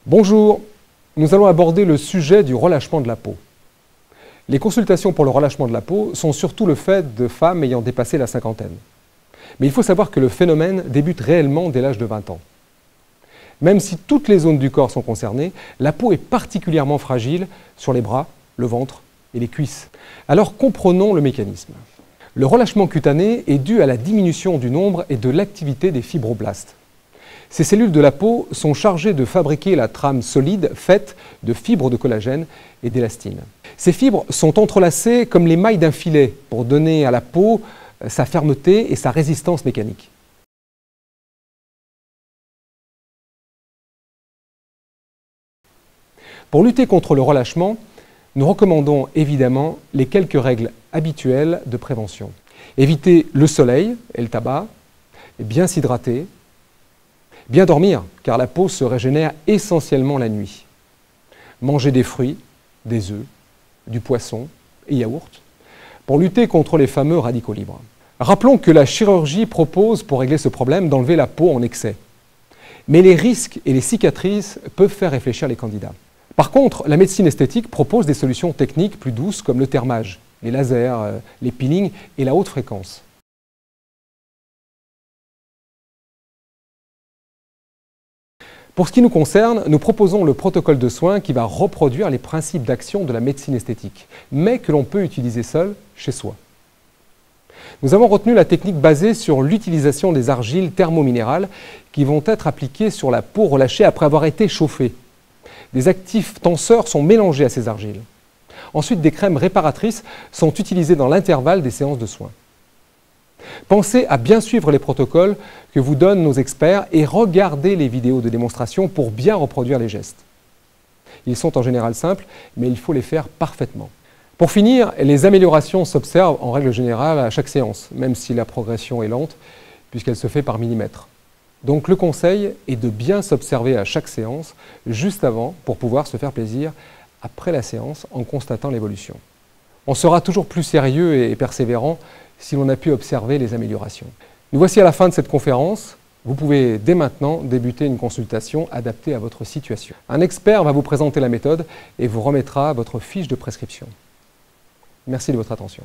Bonjour, nous allons aborder le sujet du relâchement de la peau. Les consultations pour le relâchement de la peau sont surtout le fait de femmes ayant dépassé la cinquantaine. Mais il faut savoir que le phénomène débute réellement dès l'âge de 20 ans. Même si toutes les zones du corps sont concernées, la peau est particulièrement fragile sur les bras, le ventre et les cuisses. Alors comprenons le mécanisme. Le relâchement cutané est dû à la diminution du nombre et de l'activité des fibroblastes. Ces cellules de la peau sont chargées de fabriquer la trame solide faite de fibres de collagène et d'élastine. Ces fibres sont entrelacées comme les mailles d'un filet pour donner à la peau sa fermeté et sa résistance mécanique. Pour lutter contre le relâchement, nous recommandons évidemment les quelques règles habituelles de prévention. Éviter le soleil et le tabac, et bien s'hydrater, bien dormir, car la peau se régénère essentiellement la nuit. Manger des fruits, des œufs, du poisson et yaourt, pour lutter contre les fameux radicaux libres. Rappelons que la chirurgie propose, pour régler ce problème, d'enlever la peau en excès. Mais les risques et les cicatrices peuvent faire réfléchir les candidats. Par contre, la médecine esthétique propose des solutions techniques plus douces comme le thermage, les lasers, les peelings et la haute fréquence. Pour ce qui nous concerne, nous proposons le protocole de soins qui va reproduire les principes d'action de la médecine esthétique, mais que l'on peut utiliser seul, chez soi. Nous avons retenu la technique basée sur l'utilisation des argiles thermominérales qui vont être appliquées sur la peau relâchée après avoir été chauffée. Des actifs tenseurs sont mélangés à ces argiles. Ensuite, des crèmes réparatrices sont utilisées dans l'intervalle des séances de soins. Pensez à bien suivre les protocoles que vous donnent nos experts et regardez les vidéos de démonstration pour bien reproduire les gestes. Ils sont en général simples, mais il faut les faire parfaitement. Pour finir, les améliorations s'observent en règle générale à chaque séance, même si la progression est lente, puisqu'elle se fait par millimètres. Donc le conseil est de bien s'observer à chaque séance, juste avant, pour pouvoir se faire plaisir après la séance en constatant l'évolution. On sera toujours plus sérieux et persévérant si l'on a pu observer les améliorations. Nous voici à la fin de cette conférence. Vous pouvez dès maintenant débuter une consultation adaptée à votre situation. Un expert va vous présenter la méthode et vous remettra votre fiche de prescription. Merci de votre attention.